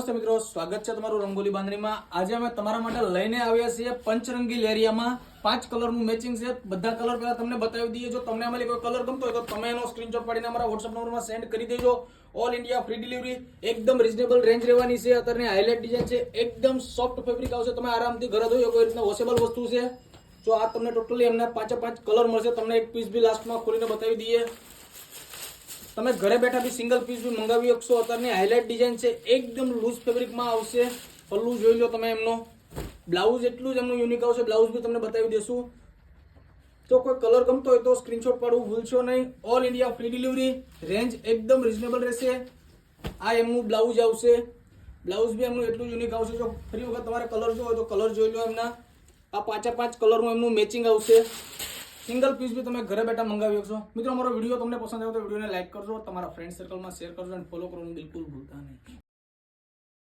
નમસ્તે મિત્રો, સ્વાગત છે તમારું રંગોલી બાંધણીમાં। આજે અમે તમારા માટે લઈને આવ્યા છીએ પંચરંગી લેરિયામાં 5 કલરનું મેચિંગ છે। બધા કલર પહેલા તમને બતાવી દઈએ। જો તમને આમાંથી કોઈ કલર ગમતો હોય તો તમે એનો સ્ક્રીનશોટ પાડીને અમારા WhatsApp નંબરમાં સેન્ડ કરી દેજો। ઓલ ઇન્ડિયા ફ્રી ડિલિવરી, એકદમ રીઝનેબલ રેન્જ રહેવાની છે। અત્યારની હાઇલાઇટ ડિઝાઇન છે, એકદમ સોફ્ટ ફેબ્રિક આવશે, તમે આરામથી ઘરે ધોઈ શકો એ રીતના વોશેબલ વસ્તુ છે। જો આ તમને ટોટલી એમના 5 કલર મળશે। તમને એક પીસ બી લાસ્ટમાં ખોલીને બતાવી દઈએ। તમે ઘરે બેઠા બી સિંગલ પીસ બી મંગાવી શકશો। અત્યારની હાઇલાઇટ ડિઝાઇન છે, એકદમ લૂઝ ફેબ્રિકમાં આવશે। પલ્લું જોઈ લો તમે એમનો, બ્લાઉઝ એટલું જ એમનું યુનિક આવશે, બ્લાઉઝ બી તમને બતાવી દેશું। તો કોઈ કલર ગમતો હોય તો સ્ક્રીનશોટ પાડવું ભૂલશો નહીં। All India free delivery, range એકદમ રીઝનેબલ રહેશે। આ એમનું બ્લાઉઝ આવશે, બ્લાઉઝ બી એમનું એટલું યુનિક આવશે। જો ફરી વખત તમારે કલર જોવો હોય તો કલર જોઈ લો એમના। આ 5 કલરનું એમનું મેચિંગ આવશે। સિંગલ પીસ બી તમે ઘરે બેઠા મંગાવી શકશો। મિત્રો, અમારો વિડીયો તમને પસંદ આવ્યો તો વિડીયોને લાઈક કરજો, તમારા ફ્રેન્ડ સર્કલમાં શેર કરજો અને ફોલો કરવાનું બિલકુલ ભૂલતા નહીં।